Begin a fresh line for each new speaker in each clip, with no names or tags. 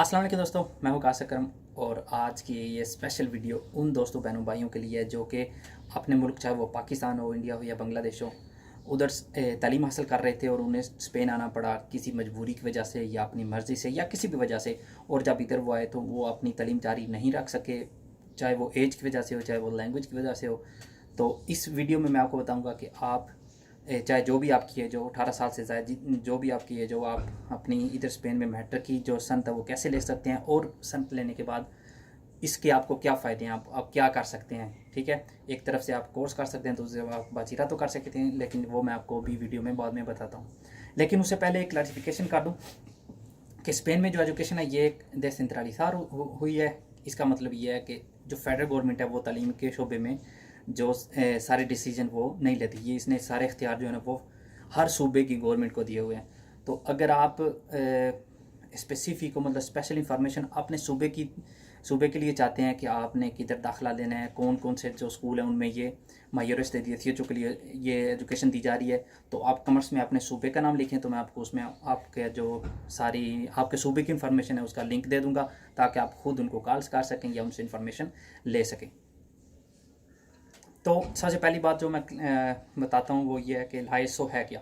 अस्सलाम वालेकुम दोस्तों, मैं हूं कासिर करम। और आज की ये स्पेशल वीडियो उन दोस्तों बहनों भाइयों के लिए है जो कि अपने मुल्क, चाहे वो पाकिस्तान हो, इंडिया हो या बांग्लादेश हो, उधर तालीम हासिल कर रहे थे और उन्हें स्पेन आना पड़ा किसी मजबूरी की वजह से या अपनी मर्ज़ी से या किसी भी वजह से। और जब इधर वो आए तो वो अपनी तालीम जारी नहीं रख सके, चाहे वो एज की वजह से हो, चाहे वो लैंग्वेज की वजह से हो। तो इस वीडियो में मैं आपको बताऊँगा कि आप चाहे जो भी आपकी है, जो 18 साल से ज़्यादा जो भी आपकी है, जो आप अपनी इधर स्पेन में मैट्रिक की जो सनत है वो कैसे ले सकते हैं, और सनत लेने के बाद इसके आपको क्या फ़ायदे हैं, आप क्या कर सकते हैं। ठीक है, एक तरफ से आप कोर्स कर सकते हैं, दूसरी तरफ आप बाजीरा तो कर सकते हैं, लेकिन वो मैं आपको भी वीडियो में बाद में बताता हूँ। लेकिन उससे पहले एक क्लैरिफिकेशन कर दूँ कि स्पेन में जो एजुकेशन है ये एक देसेंट्रलिज़ार हुई है। इसका मतलब ये है कि जो फेडरल गवर्नमेंट है वो तालीम के शोबे में जो सारे डिसीजन वो नहीं लेती। ये इसने सारे इख्तियार जो है ना वो हर सूबे की गवर्नमेंट को दिए हुए हैं। तो अगर आप स्पेसिफिक मतलब स्पेशल इंफॉर्मेशन अपने सूबे के लिए चाहते हैं कि आपने किधर दाखिला लेना है, कौन कौन से जो स्कूल हैं उनमें ये मायूरस दे दी थी जो के लिए ये एजुकेशन दी जा रही है, तो आप कमर्स में अपने सूबे का नाम लिखें, तो मैं आपको उसमें आपके जो सारी आपके सूबे की इंफॉर्मेशन है उसका लिंक दे दूंगा, ताकि आप खुद उनको कॉल्स कर सकें या उनसे इंफॉर्मेशन ले सकें। तो सबसे पहली बात जो मैं बताता हूँ वो ये है कि लाइसो है क्या।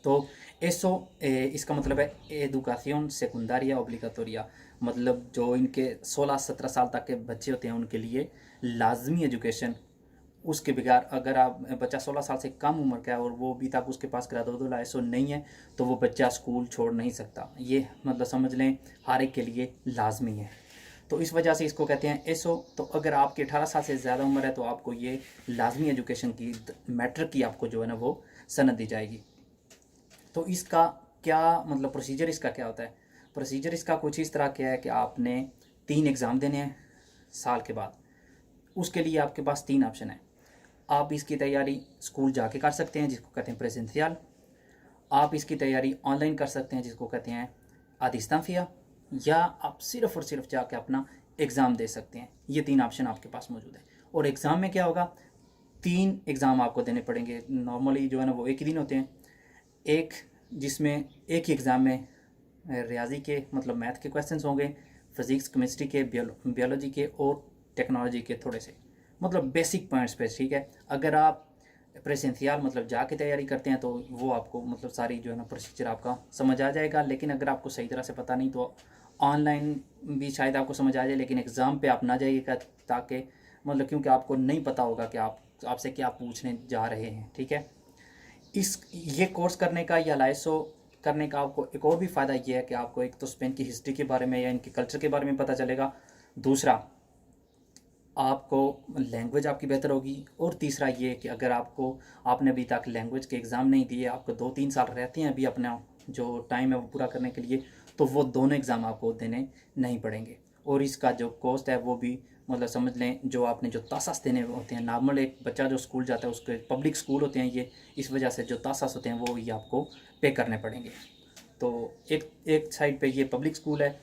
तो एसो इसका मतलब है एदुकाción secundaria obligatoria, मतलब जो इनके 16-17 साल तक के बच्चे होते हैं उनके लिए लाजमी एजुकेशन। उसके बगैर अगर आप बच्चा 16 साल से कम उम्र का है और वो अभी तक उसके पास ग्रेजुएट लाइसेंस नहीं है तो वो बच्चा स्कूल छोड़ नहीं सकता। ये मतलब समझ लें हर एक के लिए लाजमी है। तो इस वजह से इसको कहते हैं एसओ। तो अगर आपकी 18 साल से ज़्यादा उम्र है तो आपको ये लाजमी एजुकेशन की मैट्रिक की आपको जो है ना वो सनद दी जाएगी। तो इसका क्या मतलब प्रोसीजर इसका क्या होता है। प्रोसीजर इसका कुछ इस तरह क्या है कि आपने 3 एग्ज़ाम देने हैं साल के बाद। उसके लिए आपके पास 3 ऑप्शन है। आप इसकी तैयारी स्कूल जाके कर सकते हैं जिसको कहते हैं प्रेजेंशियल। आप इसकी तैयारी ऑनलाइन कर सकते हैं जिसको कहते हैं आदिस्ताफिया। या आप सिर्फ़ और सिर्फ जाके अपना एग्ज़ाम दे सकते हैं। ये 3 ऑप्शन आपके पास मौजूद है। और एग्ज़ाम में क्या होगा, 3 एग्ज़ाम आपको देने पड़ेंगे। नॉर्मली जो है ना वो एक ही दिन होते हैं। एक जिसमें एक ही एग्ज़ाम में रियाजी के मतलब मैथ के क्वेश्चंस होंगे, फिज़िक्स केमिस्ट्री के, बियोलॉजी के और टेक्नोलॉजी के थोड़े से मतलब बेसिक पॉइंट्स पे। ठीक है, अगर आप प्रेजेंशियल मतलब जाके तैयारी करते हैं तो वो आपको मतलब सारी जो है ना प्रोसीजर आपका समझ आ जाएगा। लेकिन अगर आपको सही तरह से पता नहीं तो ऑनलाइन भी शायद आपको समझ आ जाए, लेकिन एग्ज़ाम पे आप ना जाइएगा, ताकि मतलब क्योंकि आपको नहीं पता होगा कि आप आपसे क्या पूछने जा रहे हैं। ठीक है, इस ये कोर्स करने का या लाइसो करने का आपको एक और भी फ़ायदा ये है कि आपको एक तो स्पेन की हिस्ट्री के बारे में या इनके कल्चर के बारे में पता चलेगा। दूसरा, आपको लैंग्वेज आपकी बेहतर होगी। और तीसरा ये कि अगर आपने अभी तक लैंग्वेज के एग्ज़ाम नहीं दिए, आपको 2-3 साल रहते हैं अभी अपना जो टाइम है वो पूरा करने के लिए, तो वो दोनों एग्ज़ाम आपको देने नहीं पड़ेंगे। और इसका जो कॉस्ट है वो भी मतलब समझ लें, जो आपने जो तासास देने होते हैं, नॉर्मल एक बच्चा जो स्कूल जाता है उसके पब्लिक स्कूल होते हैं ये, इस वजह से जो तासास होते हैं वो ये आपको पे करने पड़ेंगे। तो एक एक साइड पे ये पब्लिक स्कूल है,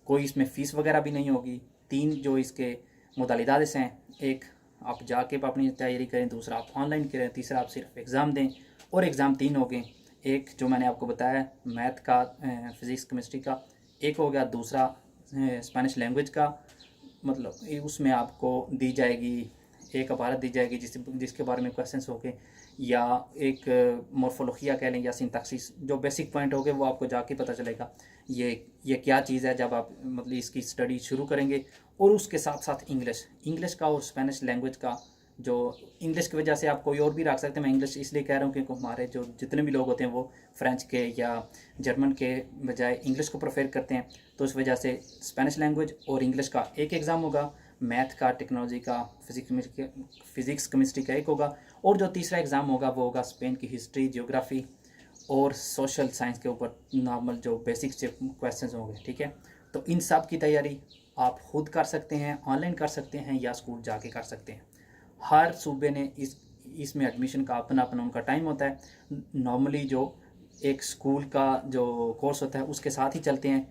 कोई इसमें फ़ीस वगैरह भी नहीं होगी। 3 जो इसके मोदालिदात हैं, एक आप जाके अपनी तैयारी करें, दूसरा आप ऑनलाइन करें, तीसरा आप सिर्फ एग्ज़ाम दें। और एग्ज़ाम 3 हो गए, एक जो मैंने आपको बताया मैथ का, फिज़िक्स केमिस्ट्री का, एक हो गया दूसरा स्पेनिश लैंग्वेज का। मतलब उसमें आपको दी जाएगी एक इबारत दी जाएगी जिसके बारे में क्वेश्चंस होंगे, या एक मोर्फोलॉजिया कह लें या सिंटैक्सिस, जो बेसिक पॉइंट होंगे वो आपको जाके पता चलेगा ये क्या चीज़ है जब आप मतलब इसकी स्टडी शुरू करेंगे। और उसके साथ साथ इंग्लिश का और स्पेनिश लैंग्वेज का, जो इंग्लिश की वजह से आप कोई और भी रख सकते हैं। मैं इंग्लिश इसलिए कह रहा हूँ क्योंकि हमारे जो जितने भी लोग होते हैं वो फ्रेंच के या जर्मन के बजाय इंग्लिश को प्रेफर करते हैं। तो इस वजह से स्पेनिश लैंग्वेज और इंग्लिश का एक एग्ज़ाम होगा, मैथ का, टेक्नोलॉजी का, फिज़िक्स केमिस्ट्री का एक होगा, और जो तीसरा एग्ज़ाम होगा वो होगा स्पेन की हिस्ट्री, जियोग्राफी और सोशल साइंस के ऊपर नॉर्मल जो बेसिक से क्वेश्चंस होंगे। ठीक है, तो इन सब की तैयारी आप खुद कर सकते हैं, ऑनलाइन कर सकते हैं या स्कूल जाके कर सकते हैं। हर सूबे ने इसमें एडमिशन का अपना अपना उनका टाइम होता है। नॉर्मली जो एक स्कूल का जो कोर्स होता है उसके साथ ही चलते हैं।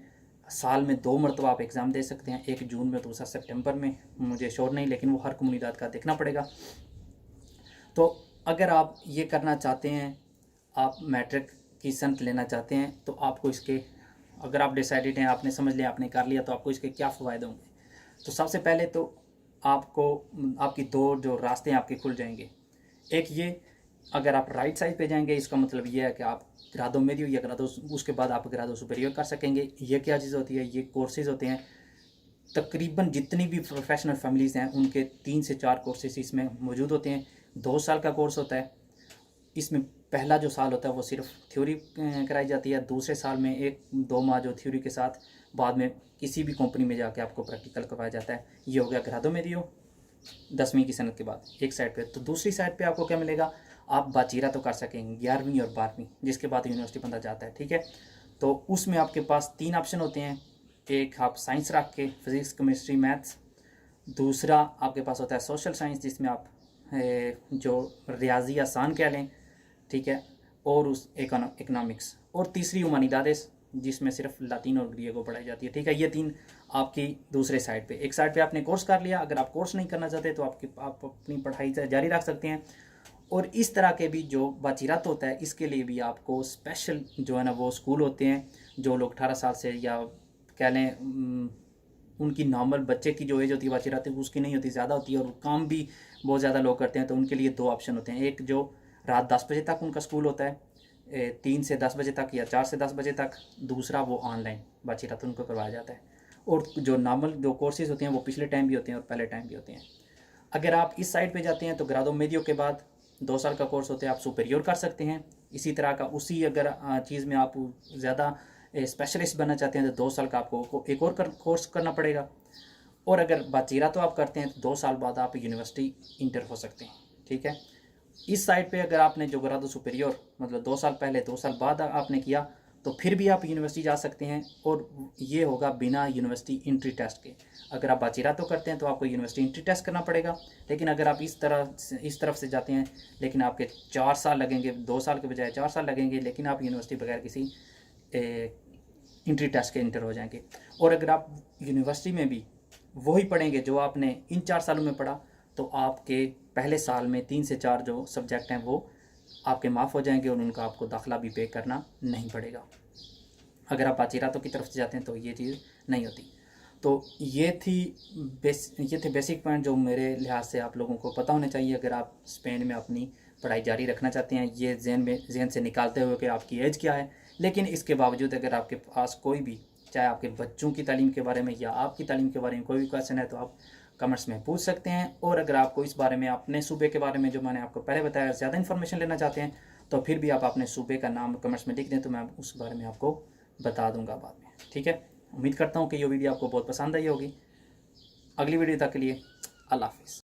साल में 2 मरतबा आप एग्ज़ाम दे सकते हैं, एक जून में दूसरा सितंबर में, मुझे श्योर नहीं, लेकिन वो हर कम्युनिटी का देखना पड़ेगा। तो अगर आप ये करना चाहते हैं, आप मैट्रिक की सनत लेना चाहते हैं, तो आपको इसके अगर आप डिसाइडेड हैं, आपने समझ लिया, आपने कर लिया, तो आपको इसके क्या फ़ायदे होंगे। तो सबसे पहले तो आपको आपकी दो जो रास्ते हैं आपके खुल जाएंगे। एक ये, अगर आप राइट साइड पे जाएंगे, इसका मतलब ये है कि आप ग्रादो मेडियो या ग्रादो, उसके बाद आप ग्रादो सुपेरियर कर सकेंगे। ये क्या चीज़ होती है, ये कोर्सेज होते हैं। तकरीबन जितनी भी प्रोफेशनल फैमिलीज़ हैं उनके 3 से 4 कोर्सेज इसमें मौजूद होते हैं। 2 साल का कोर्स होता है। इसमें पहला जो साल होता है वो सिर्फ थ्योरी कराई जाती है। दूसरे साल में 1-2 माह जो थ्योरी के साथ बाद में किसी भी कंपनी में जाके आपको प्रैक्टिकल करवाया जाता है। ये हो गया ग्रादो मेडियो 10वीं की सनद के बाद एक साइड पे। तो दूसरी साइड पे आपको क्या मिलेगा, आप बाचीरा तो कर सकेंगे 11वीं और 12वीं, जिसके बाद यूनिवर्सिटी बंदा जाता है, ठीक है। तो उसमें आपके पास 3 ऑप्शन होते हैं। एक आप साइंस रख के, फिज़िक्स, केमिस्ट्री, मैथ्स। दूसरा आपके पास होता है सोशल साइंस, जिसमें आप जो रियाजी आसान कह लें, ठीक है, और उस इकोनॉमिक्स। और तीसरी ह्यूमैनिटीज़, जिसमें सिर्फ लातीन और ग्रीको पढ़ाई जाती है, ठीक है। ये 3 आपकी दूसरे साइड पे। एक साइड पे आपने कोर्स कर लिया, अगर आप कोर्स नहीं करना चाहते तो आप अपनी पढ़ाई जारी रख सकते हैं। और इस तरह के भी जो बाचिरात होता है, इसके लिए भी आपको स्पेशल जो है ना वो स्कूल होते हैं। जो लोग 18 साल से, या कह लें उनकी नॉर्मल बच्चे की जो एज होती है बाचिरात की, उसकी नहीं होती, ज़्यादा होती है, और काम भी बहुत ज़्यादा लोग करते हैं। तो उनके लिए 2 ऑप्शन होते हैं। एक जो रात 10 बजे तक उनका स्कूल होता है, 3 से 10 बजे तक या 4 से 10 बजे तक। दूसरा वो ऑनलाइन बाचिरात उनको करवाया जाता है। और जो नॉर्मल जो कोर्सेज होते हैं वो पिछले टाइम भी होते हैं और पहले टाइम भी होते हैं। अगर आप इस साइड पे जाते हैं तो ग्रादो मेडियो के बाद 2 साल का कोर्स होता है, आप सुपेरियर कर सकते हैं। इसी तरह का उसी अगर चीज़ में आप ज़्यादा स्पेशलिस्ट बनना चाहते हैं तो 2 साल का आपको एक और कोर्स करना पड़ेगा। और अगर बाचीरा तो आप करते हैं तो 2 साल बाद आप यूनिवर्सिटी इंटर हो सकते हैं, ठीक है। इस साइड पे अगर आपने जो ग्रादो सुपेरियर मतलब 2 साल पहले 2 साल बाद आपने किया, तो फिर भी आप यूनिवर्सिटी जा सकते हैं। और ये होगा बिना यूनिवर्सिटी एंट्री टेस्ट के। अगर आप बाचीरा तो करते हैं तो आपको यूनिवर्सिटी एंट्री टेस्ट करना पड़ेगा। लेकिन अगर आप इस तरफ से जाते हैं, लेकिन आपके 4 साल लगेंगे, 2 साल के बजाय 4 साल लगेंगे, लेकिन आप यूनिवर्सिटी बगैर किसी एंट्री टेस्ट के इंटर हो जाएंगे। और अगर आप यूनिवर्सिटी में भी वही पढ़ेंगे जो आपने इन 4 सालों में पढ़ा, तो आपके पहले साल में 3 से 4 जो सब्जेक्ट हैं वो आपके माफ़ हो जाएंगे और उनका आपको दाखिला भी पे करना नहीं पड़ेगा। अगर आप बाचीरातों की तरफ से जाते हैं तो ये चीज़ नहीं होती। तो ये थे बेसिक पॉइंट जो मेरे लिहाज से आप लोगों को पता होने चाहिए अगर आप स्पेन में अपनी पढ़ाई जारी रखना चाहते हैं। ये जहन से निकालते हुए कि आपकी एज क्या है। लेकिन इसके बावजूद अगर आपके पास कोई भी, चाहे आपके बच्चों की तालीम के बारे में या आपकी तालीम के बारे में कोई भी क्वेश्चन है, तो आप कमेंट्स में पूछ सकते हैं। और अगर आपको इस बारे में, अपने सूबे के बारे में जो मैंने आपको पहले बताया, ज़्यादा इन्फॉर्मेशन लेना चाहते हैं, तो फिर भी आप अपने सूबे का नाम कमेंट्स में लिख दें, तो मैं उस बारे में आपको बता दूंगा बाद में, ठीक है। उम्मीद करता हूँ कि ये वीडियो आपको बहुत पसंद आई होगी। अगली वीडियो तक के लिए अल्लाह हाफिज़।